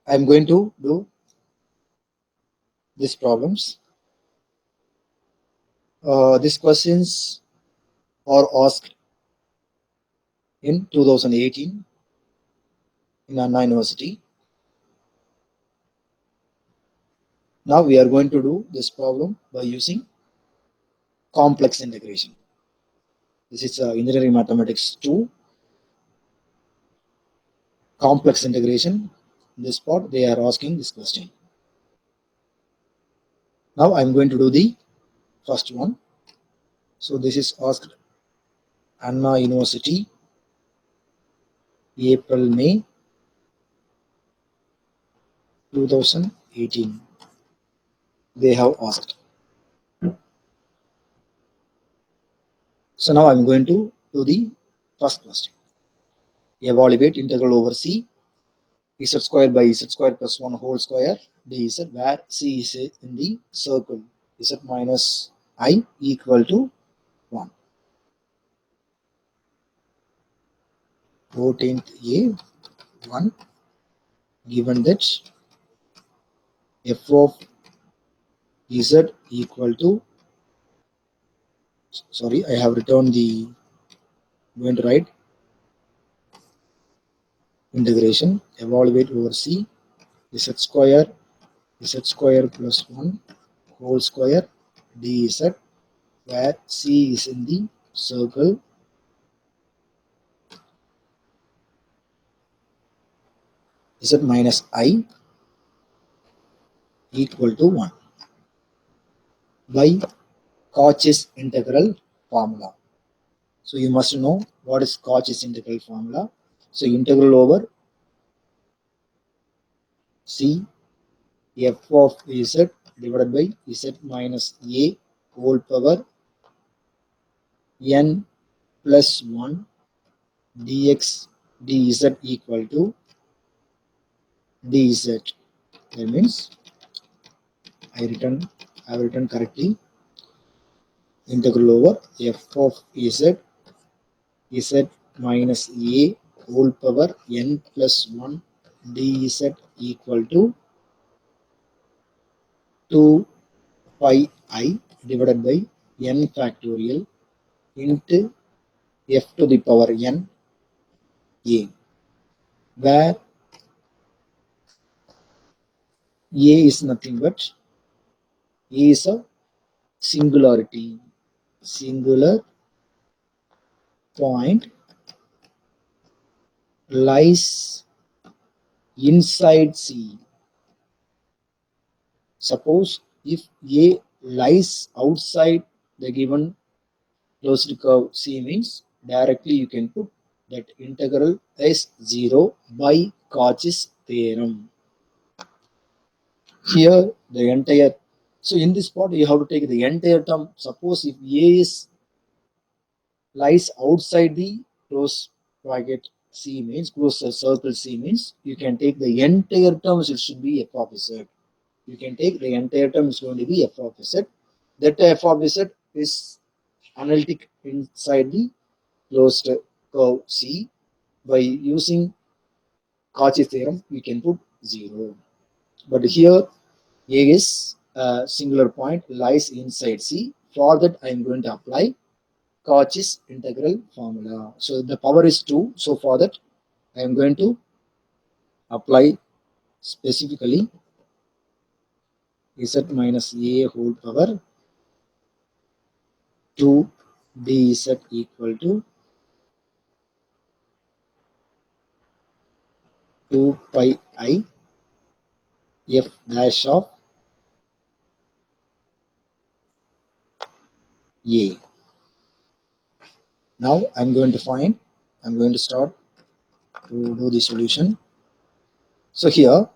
I'm going to do these problems. These questions are asked in 2018 in Anna University. Now we are going to do this problem by using complex integration. This is engineering mathematics 2 complex integration. In this part they are asking this question. Now I'm going to do the first one. So this is asked Anna University, April May 2018. They have asked. So now I'm going to do the first question. Evaluate integral over C, z square by z square plus 1 whole square dz, where C is in the circle z minus I equal to 1. 14th A 1, given that f of z equal to, sorry, I have written the, going to write integration, evaluate over C, z square plus 1 whole square dz, where C is in the circle z minus I equal to 1 by Cauchy's integral formula. So you must know what is Cauchy's integral formula. So integral over C f of z divided by z minus a whole power n plus 1 dx dz equal to dz. That means I have written correctly. Integral over f of z minus a whole power n plus 1 dz equal to 2 pi I divided by n factorial into f to the power n a, where a is nothing but a is a singular point lies inside C. Suppose if a lies outside the given closed curve C, means directly you can put that integral is 0 by Cauchy's theorem. Here the entire, so in this part you have to take the entire term. Suppose if A is lies outside the closed bracket C, means closed circle C, means you can take the entire terms, it should be f of z. You can take the entire term is going to be f of z. That f of z is analytic inside the closed curve C. By using Cauchy theorem, we can put 0. But here A is a singular point lies inside C. For that, I am going to apply Cauchy's integral formula. So the power is 2. So for that, I am going to apply specifically z minus a whole power 2 dz equal to 2 pi I f dash of a. Now I'm going to start to do the solution. So here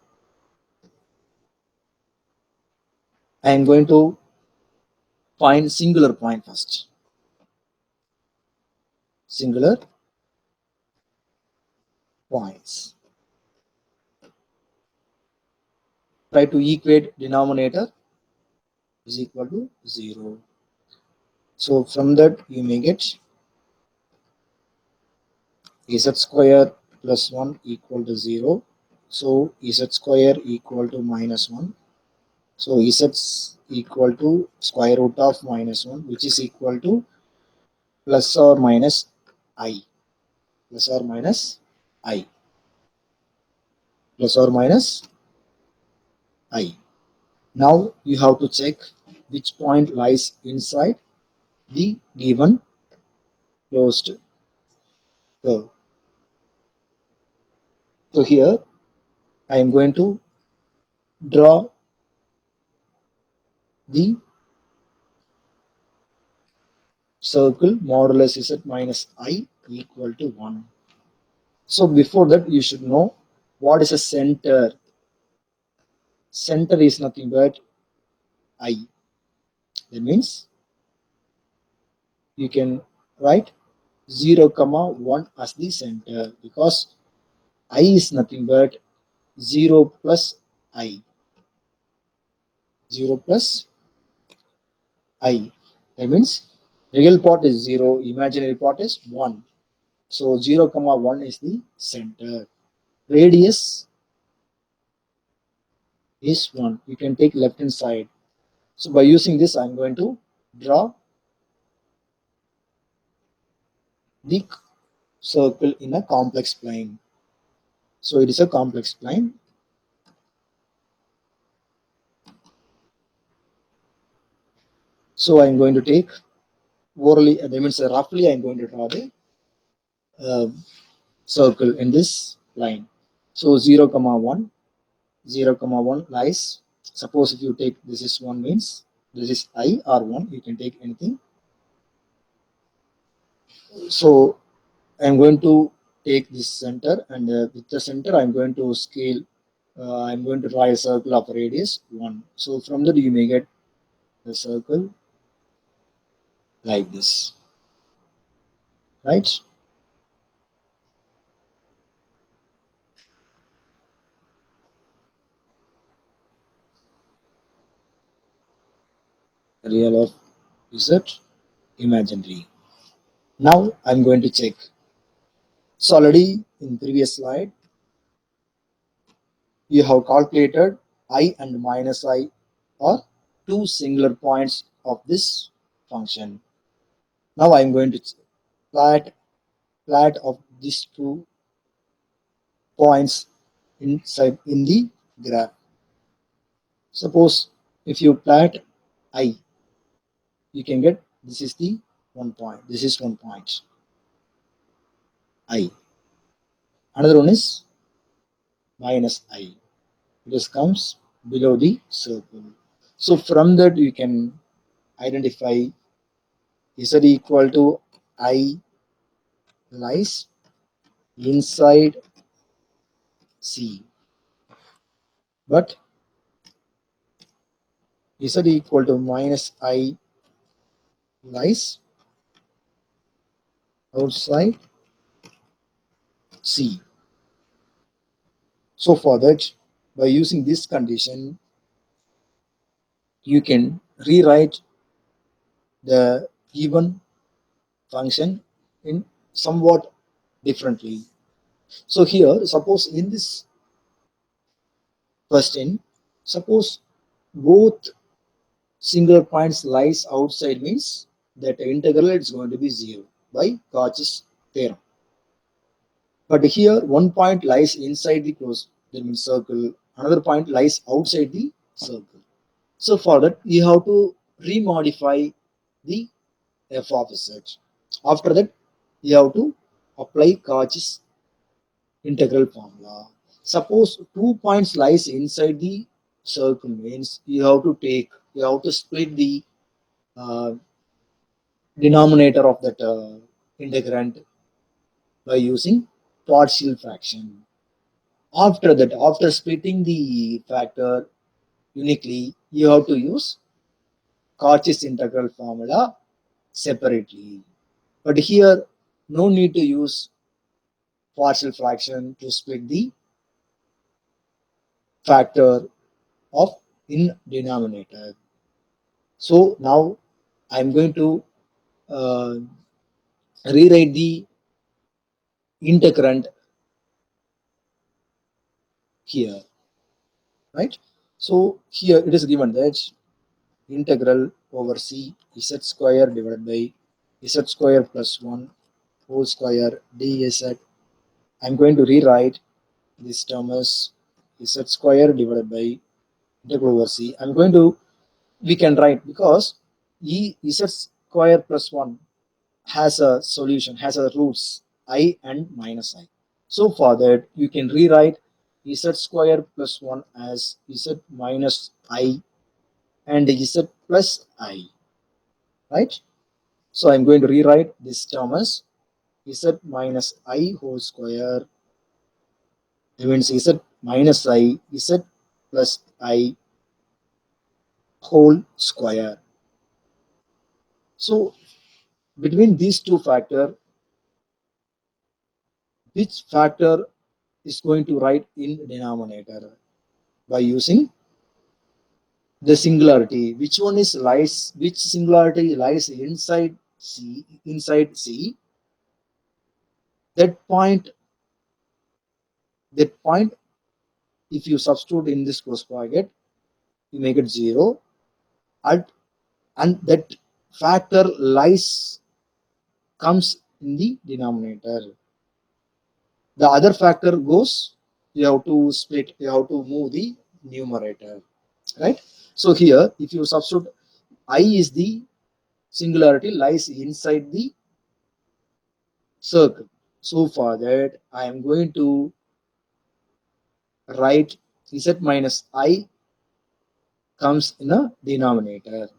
I am going to find singular point first. Singular points. Try to equate denominator is equal to 0. So from that you may get z square plus 1 equal to 0. So z square equal to minus 1. So z equal to square root of minus 1, which is equal to plus or minus I. Plus or minus I. Plus or minus I. Now you have to check which point lies inside the given closed curve. So here I am going to draw the circle modulus z minus I equal to 1. So before that you should know what is a center. Center is nothing but I. That means you can write 0 comma 1 as the center, because I is nothing but 0 plus I. 0 plus I. That means real part is 0, imaginary part is 1. So 0 comma 1 is the center. Radius is 1. You can take left hand side. So by using this, I'm going to draw the circle in a complex plane. So it is a complex plane. So I'm going to take orally, that means roughly, I'm going to draw the uh, circle in this line. So 0 comma 1, 0 comma 1 lies. Suppose if you take this is 1 means this is I or 1, you can take anything. So I'm going to take this center, and with the center I'm going to scale. I'm going to draw a circle of radius 1. So from that you may get the circle like this, right? Real of z imaginary. Now I'm going to check. So already in previous slide you have calculated I and minus I are two singular points of this function. Now I'm going to plot of these 2 points inside in the graph. Suppose if you plot I, you can get this is the 1 point. This is 1 point I. Another one is minus I. This comes below the circle. So from that you can identify z equal to I lies inside C, but z equal to minus I lies outside C. So for that, by using this condition, you can rewrite the given function in somewhat differently. So here, suppose in this question, suppose both singular points lies outside means that integral is going to be 0 by Cauchy's theorem. But here one point lies inside the closed, that means circle, another point lies outside the circle. So for that you have to remodify the f of z. After that you have to apply Cauchy's integral formula. Suppose 2 points lies inside the circle means you have to split the uh, denominator of that integrand by using partial fraction. After that, after splitting the factor uniquely, you have to use Cauchy's integral formula separately. But here, no need to use partial fraction to split the factor of in denominator. So now I'm going to uh, rewrite the integrand here, right? So here it is given that integral over c z square divided by z square plus 1 whole square dz. I'm going to rewrite this term as z square divided by integral over c. I'm going to, we can write because e z square plus 1 has a solution, has a roots I and minus I. So for that, you can rewrite z square plus 1 as z minus I and z plus I, right? So I'm going to rewrite this term as z minus I whole square, it means z minus I, z plus I whole square. So between these two factors, which factor is going to write in denominator by using the singularity? Which one is lies? Which singularity lies inside C? Inside C, that point. That point, if you substitute in this close bracket, you make it 0, and that factor lies comes in the denominator. The other factor goes. You have to split. You have to move the numerator, right? So here, if you substitute I is the singularity lies inside the circle. So for that, I am going to write z minus I comes in a denominator,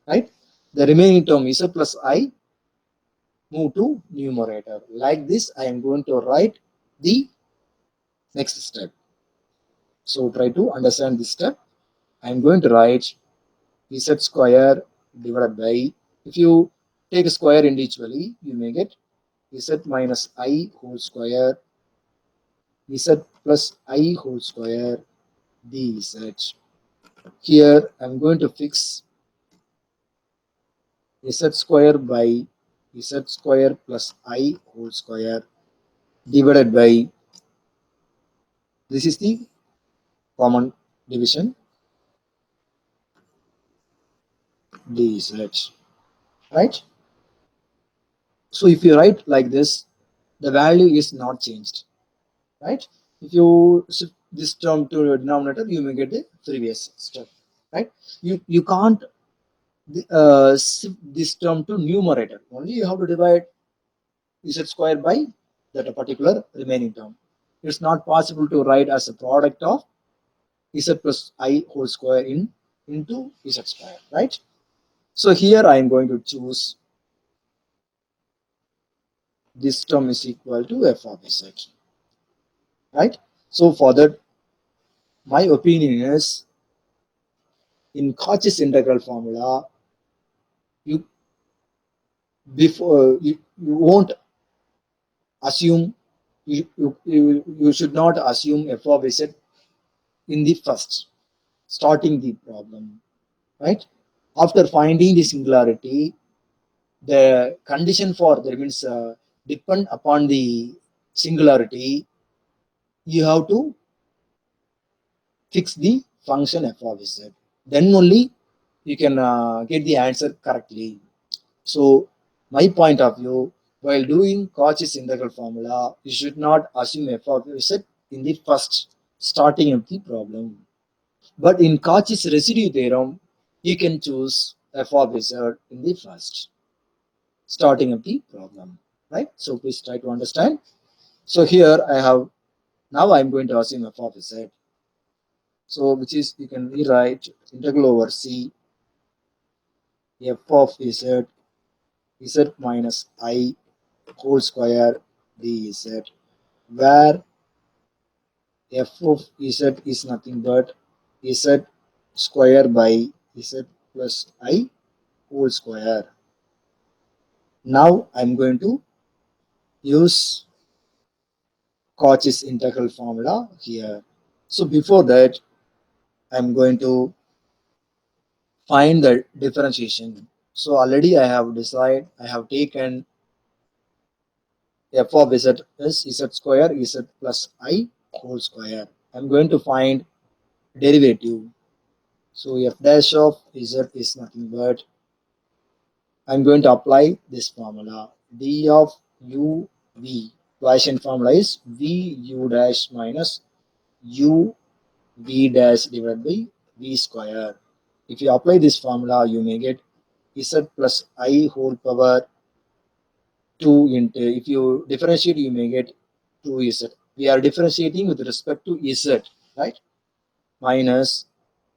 right? The remaining term z plus I move to numerator. Like this, I am going to write the next step. So try to understand this step. I am going to write z square divided by, if you take a square individually, you may get z minus I whole square z plus I whole square dz. Here I'm going to fix z square by z square plus I whole square divided by, this is the common division, dz, right? So if you write like this, the value is not changed, right? If you shift this term to a denominator, you may get the previous step, right? You can't shift this term to numerator. Only you have to divide z square by that particular remaining term. It's not possible to write as a product of z plus I whole square into z square, right? So here I am going to choose this term is equal to f of z, right? So for that, my opinion is in Cauchy's integral formula, you you won't assume, you should not assume f of z in the first starting the problem, right? After finding the singularity, the condition for that means depend upon the singularity, you have to fix the function f of z. Then only you can get the answer correctly. So my point of view, while doing Cauchy's integral formula, you should not assume f of z in the first starting of the problem. But in Cauchy's residue theorem, you can choose f of z in the first starting of the problem, right? So please try to understand. So here I have, now I'm going to assume f of z. So which is, you can rewrite integral over c f of z minus I whole square dz, where f of z is nothing but z square by z plus I whole square. Now I'm going to use Cauchy's integral formula here. So before that, I'm going to find the differentiation. So already I have decided, I have taken f of z is z square z plus I whole square. I'm going to find derivative. So f dash of z is nothing but I'm going to apply this formula. D of u v. Gaussian formula is v u dash minus u v dash divided by v square. If you apply this formula, you may get z plus I whole power 2 into, if you differentiate, you may get 2z. We are differentiating with respect to z, right? Minus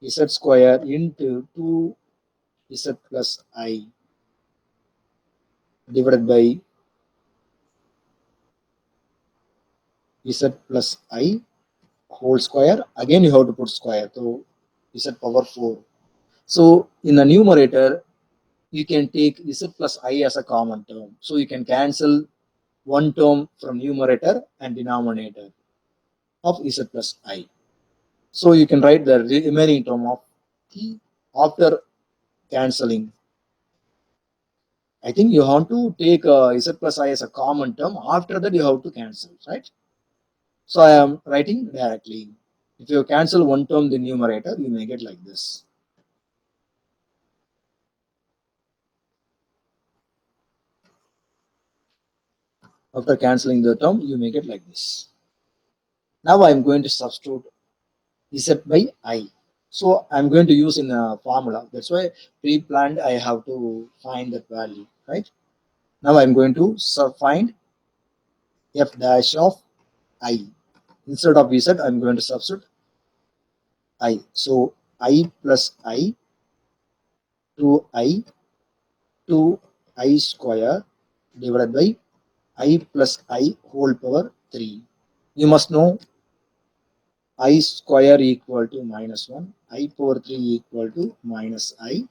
z square into 2z plus I divided by z plus I whole square. Again, you have to put square. So z power 4. So in the numerator, you can take z plus I as a common term. So you can cancel one term from numerator and denominator of z plus I. So you can write the remaining term of t after cancelling. I think you have to take z plus I as a common term. After that, you have to cancel, right? So I am writing directly. If you cancel one term in the numerator, you may get like this. After cancelling the term, you make it like this. Now I'm going to substitute z by I. So I'm going to use in a formula. That's why pre-planned I have to find that value, right? Now I'm going to find f dash of I. Instead of z, I'm going to substitute I. So I plus I, 2I, 2I square divided by I plus I whole power 3. You must know I square equal to minus 1, I power 3 equal to minus I.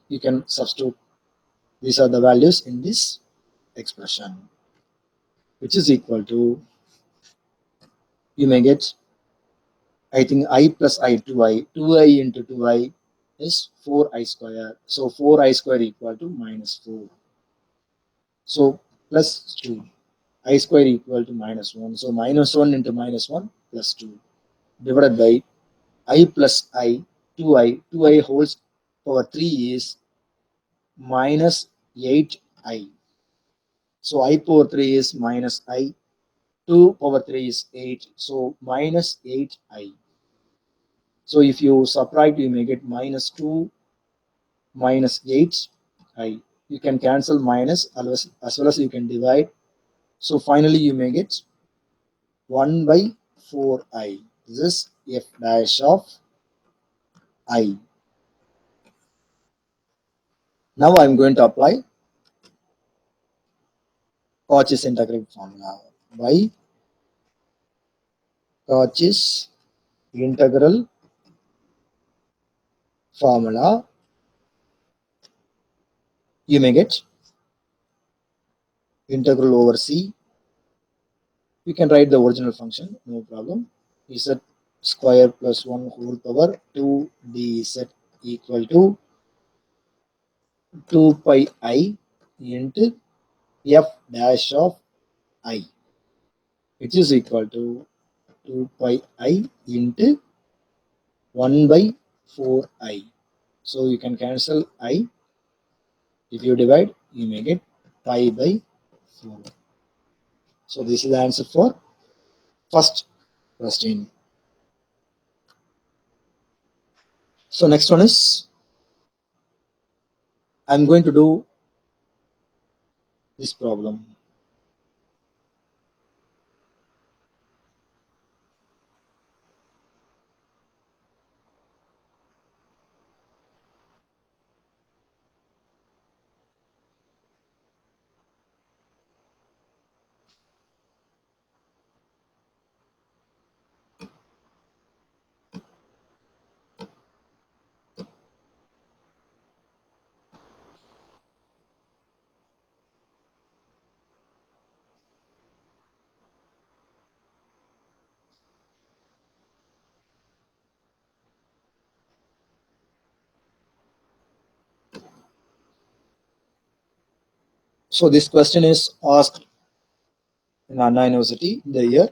You can substitute. These are the values in this expression, which is equal to, you may get, I think I plus I, 2I. 2I into 2I is 4I square. So 4I square equal to minus 4. So plus 2. I square equal to minus 1. So minus 1 into minus 1 plus 2 divided by I plus I, 2I. 2I whole power 3 is minus 8I. So I power 3 is minus I. 2 power 3 is 8. So minus 8I. So if you subtract, you may get minus 2 minus 8I. You can cancel minus as well as you can divide. So finally you may get 1 by 4I. This is f dash of I. Now I'm going to apply Cauchy's integral formula. By Cauchy's integral formula, you may get integral over C. You can write the original function, no problem. Z square plus 1 whole power 2 dz equal to 2 pi I into f dash of I, which is equal to 2 pi I into 1 by 4I. So you can cancel I. If you divide, you may get pi by 4. So this is the answer for first question. So next one is, I'm going to do this problem. So this question is asked in Anna University in the year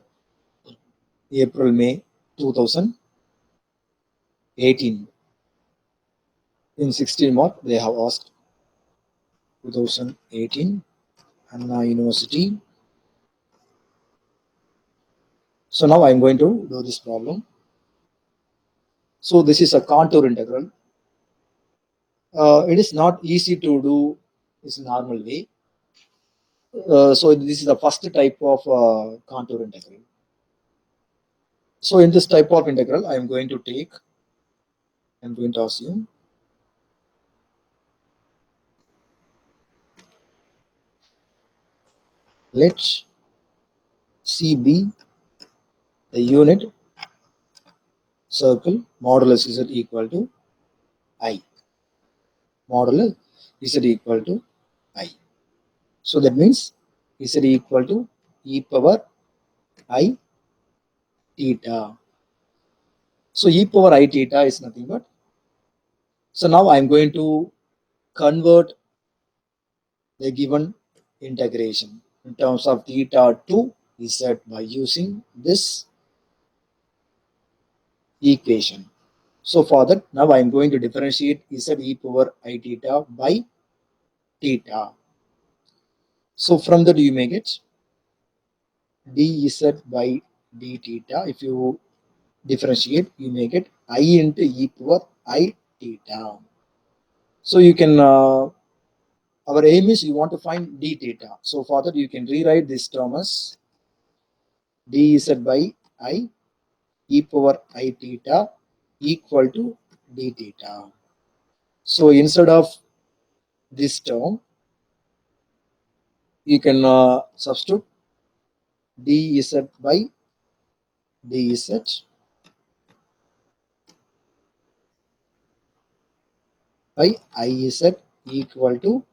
April, May 2018. In 16 mark, they have asked 2018, Anna University. So now I'm going to do this problem. So this is a contour integral. It is not easy to do this normal way. So this is the first type of contour integral. So in this type of integral, I'm going to assume let C be the unit circle modulus z equal to I. Modulus z equal to I. So that means z equal to e power I theta. So e power I theta is nothing but, so now I'm going to convert the given integration in terms of theta to z by using this equation. So for that, now I'm going to differentiate z e power I theta by theta. So from that you may get dz by d theta. If you differentiate, you may get I into e power I theta. So you can, our aim is you want to find d theta. So for that you can rewrite this term as dz by I e power I theta equal to d theta. So instead of this term, you can substitute dz by dz by iz equal to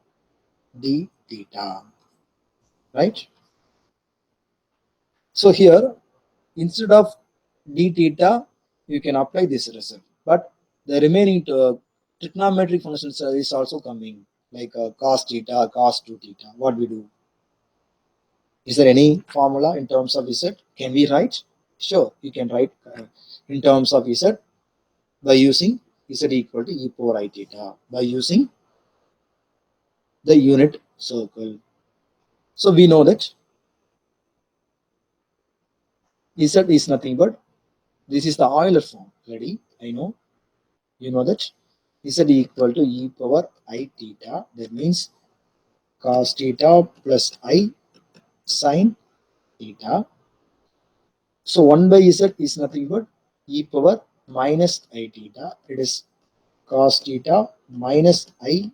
d theta, right? So here, instead of d theta, you can apply this result. But the remaining trigonometric functions is also coming, like cos theta, cos 2 theta. What we do? Is there any formula in terms of z? Can we write? Sure, you can write in terms of z by using z equal to e power I theta by using the unit circle. So we know that z is nothing but, this is the Euler form. Ready? I know. You know that z equal to e power I theta. That means cos theta plus I sin theta. So 1 by z is nothing but e power minus I theta. It is cos theta minus I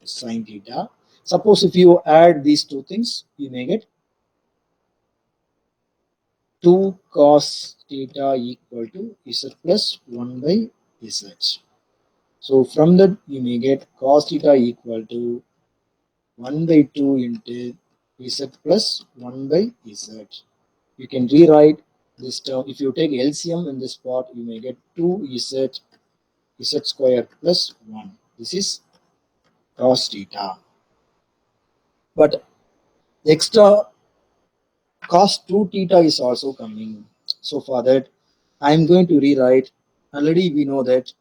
sin theta. Suppose if you add these two things, you may get 2 cos theta equal to z plus 1 by z. So from that you may get cos theta equal to 1 by 2 into z plus 1 by z. You can rewrite this term. If you take LCM in this part, you may get 2z z square plus 1. This is cos theta. But extra cos 2 theta is also coming. So for that, I am going to rewrite. Already we know that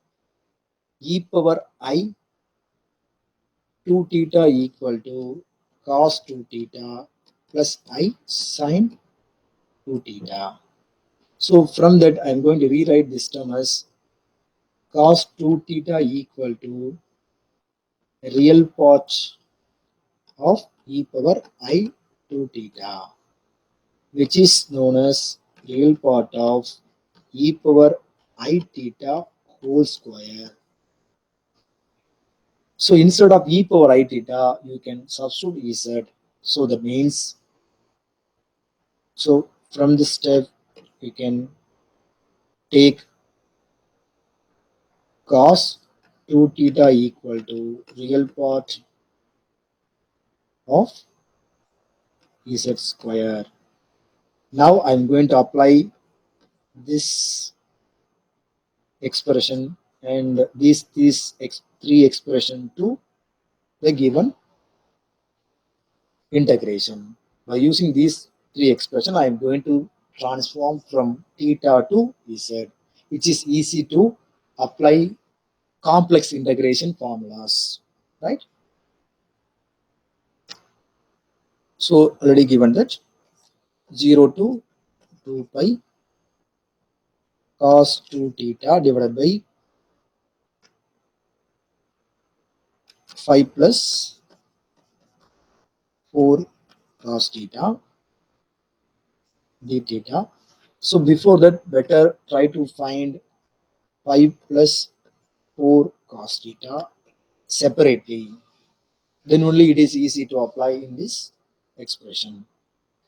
e power I 2 theta equal to cos 2 theta plus I sin 2 theta. So from that, I'm going to rewrite this term as cos 2 theta equal to real part of e power I 2 theta, which is known as real part of e power I theta whole square. So instead of e power I theta, you can substitute z. So that means, so from this step, you can take cos 2 theta equal to real part of z square. Now I'm going to apply this expression and these three expression to the given integration. By using these three expression, I am going to transform from theta to z. which is easy to apply complex integration formulas, right? So already given that 0 to 2 pi cos 2 theta divided by 5 plus 4 cos theta d theta. So before that, better try to find 5 plus 4 cos theta separately. Then only it is easy to apply in this expression.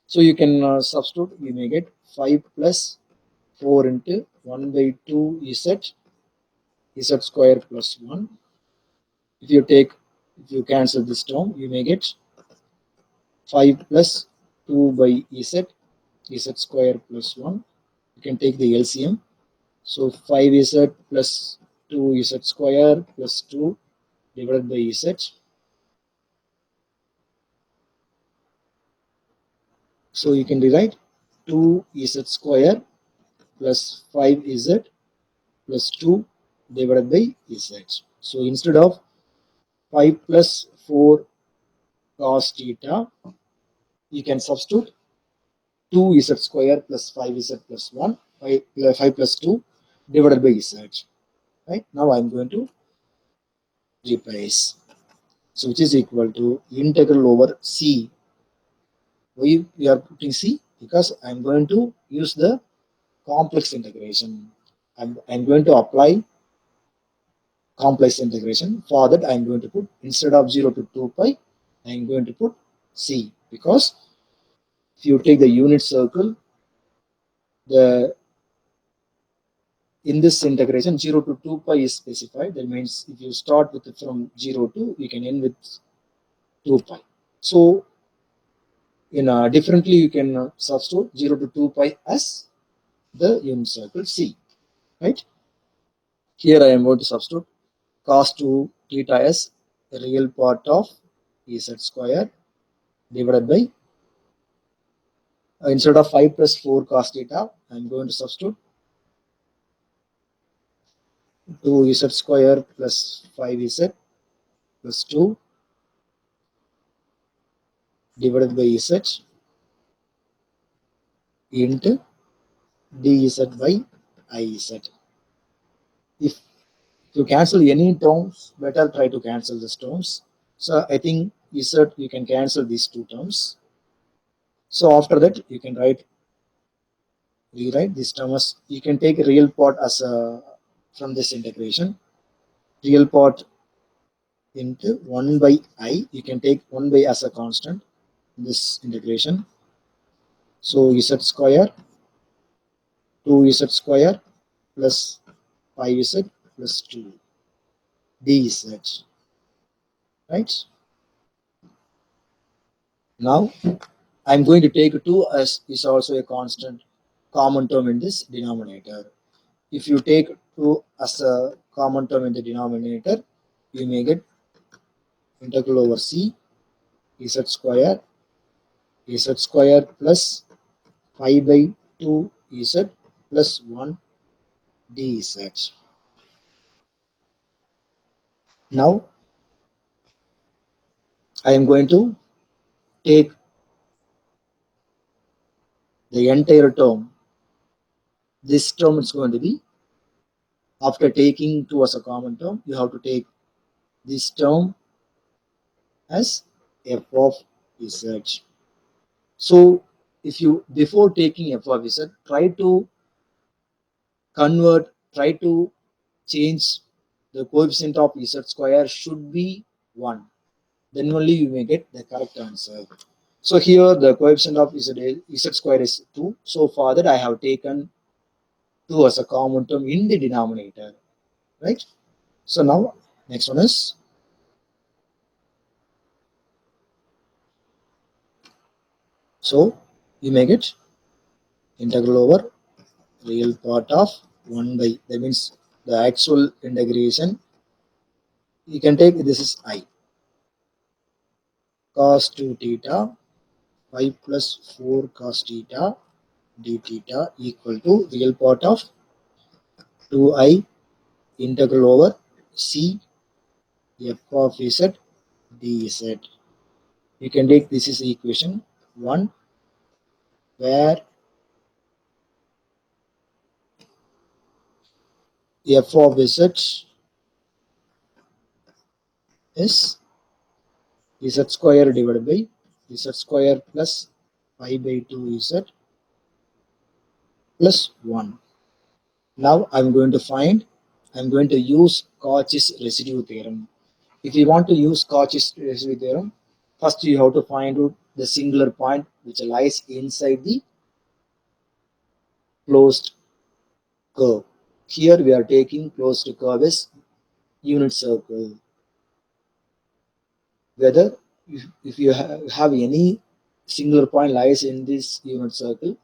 So you can substitute, you may get 5 plus 4 into 1 by 2 z square plus 1. If you take, if you cancel this term, you may get 5 plus 2 by z square plus 1. You can take the LCM. So 5z plus 2z square plus 2 divided by z. So you can rewrite 2z square plus 5z plus 2 divided by z. So instead of 5 plus 4 cos theta, you can substitute 2z square plus 5z plus 1, 5 plus 2 divided by z. Right? Now I'm going to replace. So which is equal to integral over c. Why we are putting c? Because I'm going to use the complex integration. I'm going to apply complex integration. For that, I'm going to put, instead of 0 to 2 pi, I'm going to put c. Because if you take the unit circle, the in this integration 0 to 2 pi is specified. That means if you start with from 0 to, you can end with 2 pi. So in differently, you can substitute 0 to 2 pi as the unit circle c. Right? Here I am going to substitute cos 2 theta as the real part of z square divided by, instead of 5 plus 4 cos theta, I am going to substitute 2z square plus 5z plus 2 divided by z into dz by iz. If you cancel any terms, better try to cancel these terms. So I think z, you can cancel these two terms. So after that, you can rewrite this term as, you can take real part as a, from this integration, real part into 1 by I, you can take 1 by as a constant in this integration. So z square, 2z square plus 5z plus 2 dz, right? Now I'm going to take 2 as is also a constant common term in this denominator. If you take 2 as a common term in the denominator, you may get integral over c z square plus 5 by 2 z plus 1 dz. Now I am going to take the entire term. This term is going to be, after taking 2 as a common term, you have to take this term as f of z. So if you, before taking f of z, try to convert, try to change the coefficient of z square should be 1. Then only you may get the correct answer. So here the coefficient of z square is 2. So for that I have taken 2 as a common term in the denominator. Right? So now next one is, so you may get integral over real part of 1 by, that means the actual integration, you can take, this is I, cos 2 theta 5 plus 4 cos theta d theta equal to real part of 2I integral over C f of z dz. You can take this is equation 1 where f of z is z square divided by z square plus pi by 2 z plus 1. Now I'm going to use Cauchy's residue theorem. If you want to use Cauchy's residue theorem, first you have to find out the singular point which lies inside the closed curve. Here we are taking closed curve as unit circle. Whether if you have any singular point lies in this unit circle,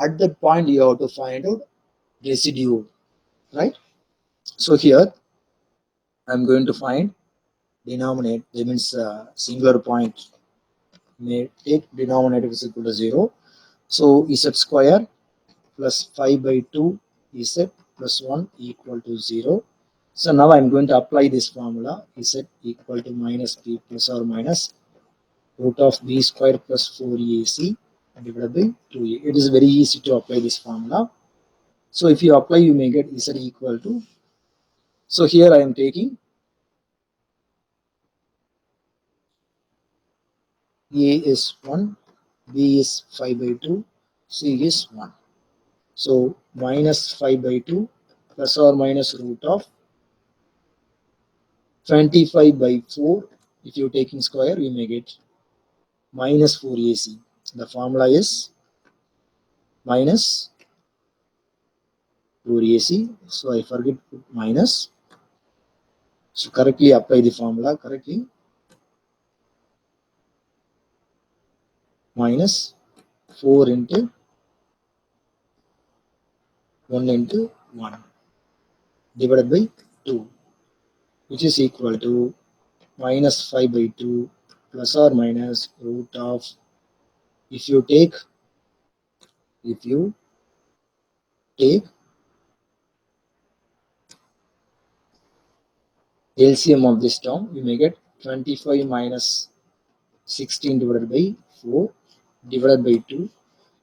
at that point you have to find out residue, right? So here I'm going to find denominator, that means singular point may take denominator is equal to 0. So z square plus 5 by 2 z plus 1 equal to 0. So now I'm going to apply this formula z equal to minus b plus or minus root of b square plus 4ac divided by 2a. It is very easy to apply this formula. So if you apply, you may get z equal to. So here I am taking a is 1, b is 5 by 2, c is 1. So minus 5 by 2 plus or minus root of 25 by 4. If you're taking square, you may get minus 4ac. The formula is minus 4ac. So I forget to put minus. So correctly apply the formula correctly. Minus 4 into 1 into 1 divided by 2, which is equal to minus 5 by 2 plus or minus root of, if you take if you take LCM of this term, you may get 25 minus 16 divided by 4 divided by 2,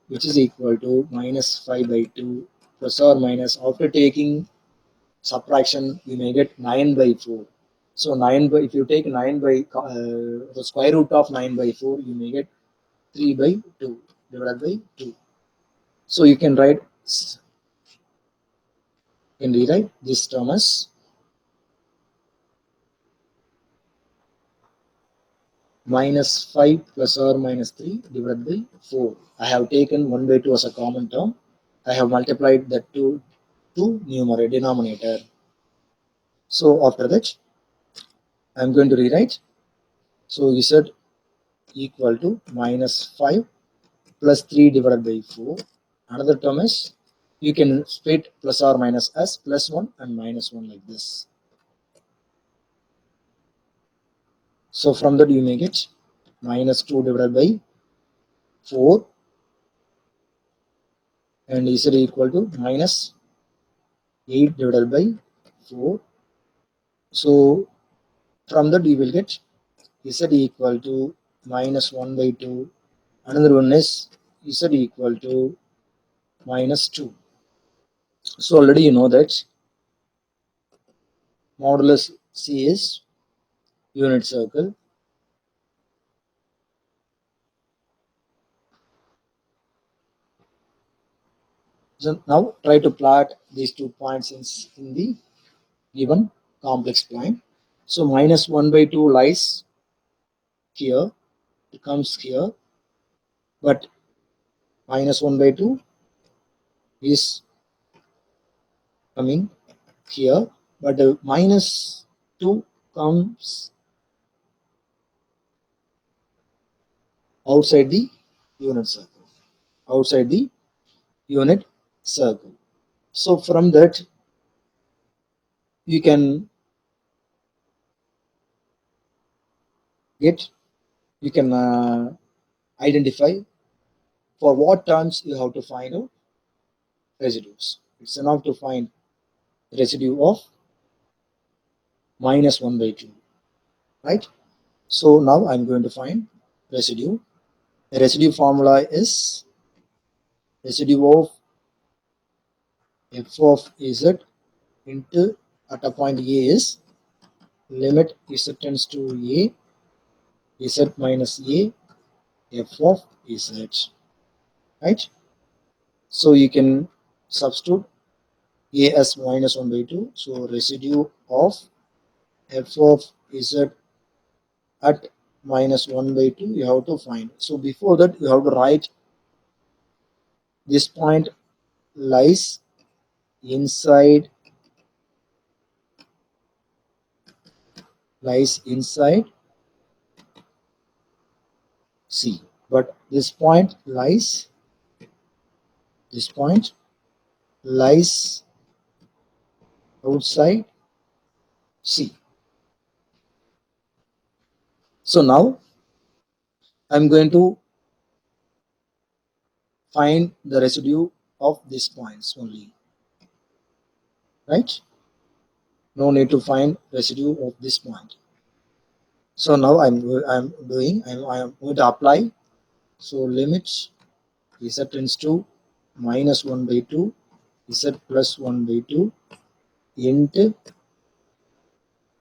which is equal to minus 5 by 2 plus or minus, after taking subtraction, you may get 9 by 4. So 9 by, if you take 9 by the square root of 9 by 4, you may get 3 by 2 divided by 2. So you can rewrite this term as minus 5 plus or minus 3 divided by 4. I have taken 1 by 2 as a common term. I have multiplied the 2 to numerator denominator. So after that, I am going to rewrite. So z equal to minus 5 plus 3 divided by 4. Another term is, you can split plus or minus as plus 1 and minus 1 like this. So from that you may get minus 2 divided by 4 and z equal to minus 8 divided by 4. So from that you will get z equal to minus 1 by 2. Another one is z equal to minus 2. So already you know that modulus C is unit circle. So now try to plot these 2 points in the given complex plane. So minus 1 by 2 lies here, it comes here, but minus 1 by 2 is coming here, but the minus 2 comes outside the unit circle, outside the unit circle. So from that you can get, you can identify for what terms you have to find out residues. It's enough to find residue of minus 1 by 2, right? So now I'm going to find residue. The residue formula is residue of f of z into at a point A is limit z tends to a z minus a f of z, right? So you can substitute a as minus 1 by 2. So residue of f of z at minus 1 by 2 you have to find. So before that you have to write this point lies inside inside C, but this point lies outside C. So now I'm going to find the residue of these points only, right? No need to find residue of this point. So now I'm going to apply. So limit z tends to minus 1 by 2 z plus 1 by 2 into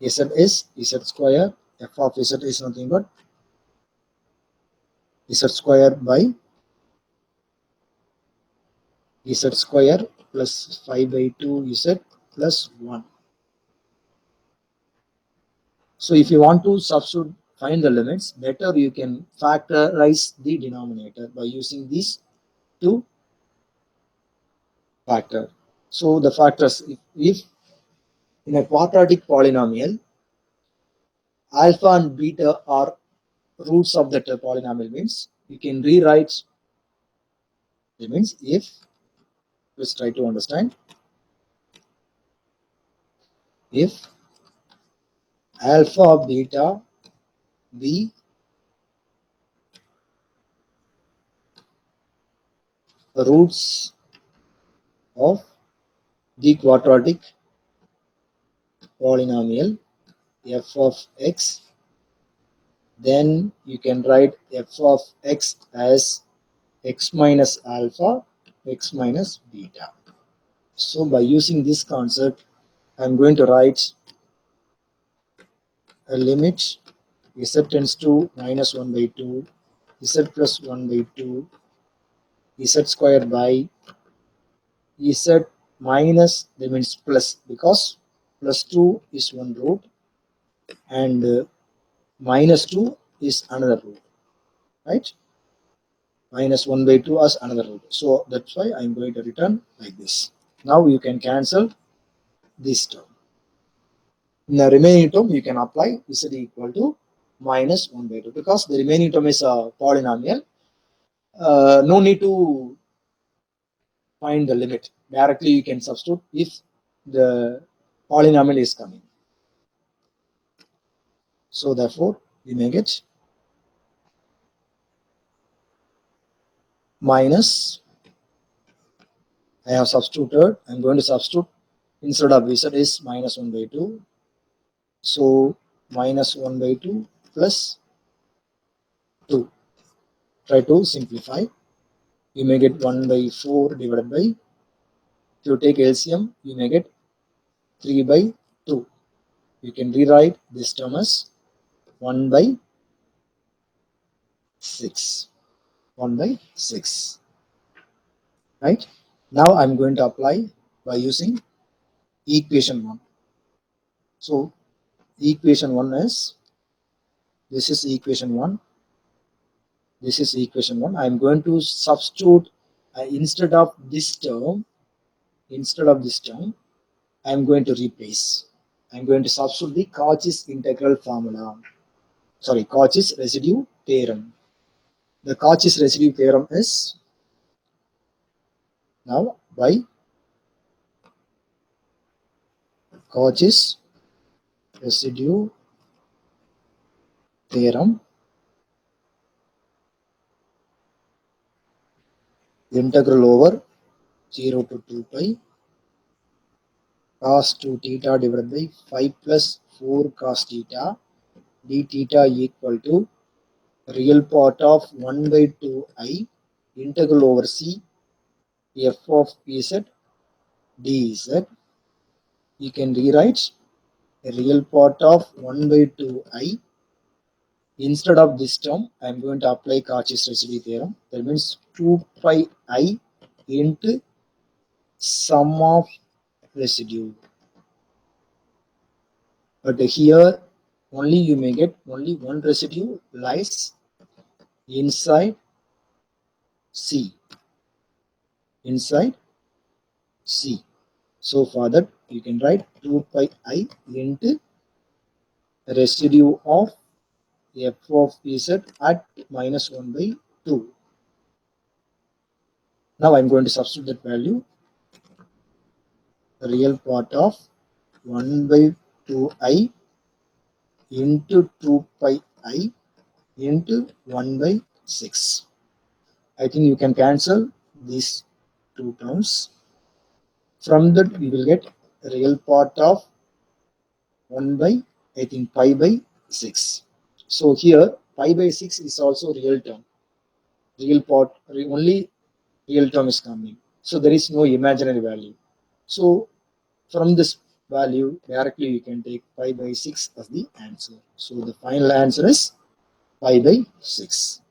z is z square, f of z is nothing but z square by z square plus 5 by 2 z plus 1. So if you want to substitute, find the limits, better you can factorize the denominator by using these two factors. So the factors, if in a quadratic polynomial, alpha and beta are roots of that polynomial, means you can rewrite, it means if, let's try to understand, if alpha beta be roots of the quadratic polynomial f of x, then you can write f of x as x minus alpha, x minus beta. So by using this concept, I'm going to write a limit z tends to minus 1 by 2, z plus 1 by 2, z square by z minus, that means plus, because plus 2 is one root and minus 2 is another root, right? Minus 1 by 2 as another root. So that's why I'm going to return like this. Now you can cancel this term. In the remaining term, you can apply z equal to minus 1 by 2 because the remaining term is a polynomial. No need to find the limit. Directly you can substitute if the polynomial is coming. So therefore, we make it minus, I have substituted, I'm going to substitute instead of z is minus 1 by 2. So minus 1 by 2 plus 2. Try to simplify. You may get 1 by 4 divided by, if you take LCM, you may get 3 by 2. You can rewrite this term as 1 by 6. 1 by 6. Right? Now I'm going to apply by using equation 1. So equation 1 is, this is equation 1. This is equation 1. I'm going to substitute instead of this term, I'm going to replace. I'm going to substitute the Cauchy's integral formula. Sorry, Cauchy's residue theorem. The Cauchy's residue theorem is now by Cauchy's residue theorem, integral over 0 to 2 pi cos 2 theta divided by 5 plus 4 cos theta d theta equal to real part of 1 by 2i integral over c f of pz dz. You can rewrite a real part of 1 by 2i. Instead of this term, I am going to apply Cauchy's residue theorem. That means 2 pi I into sum of residue. But here, only you may get only one residue lies inside C. Inside C. So for that, you can write 2 pi I into residue of f of pz at minus 1 by 2. Now I'm going to substitute that value. The real part of 1 by 2i into 2 pi I into 1 by 6. I think you can cancel these two terms. From that, we will get real part of 1 by, I think, pi by 6. So here, pi by 6 is also real term. Real part, only real term is coming. So there is no imaginary value. So from this value, directly you can take pi by 6 as the answer. So the final answer is pi by 6.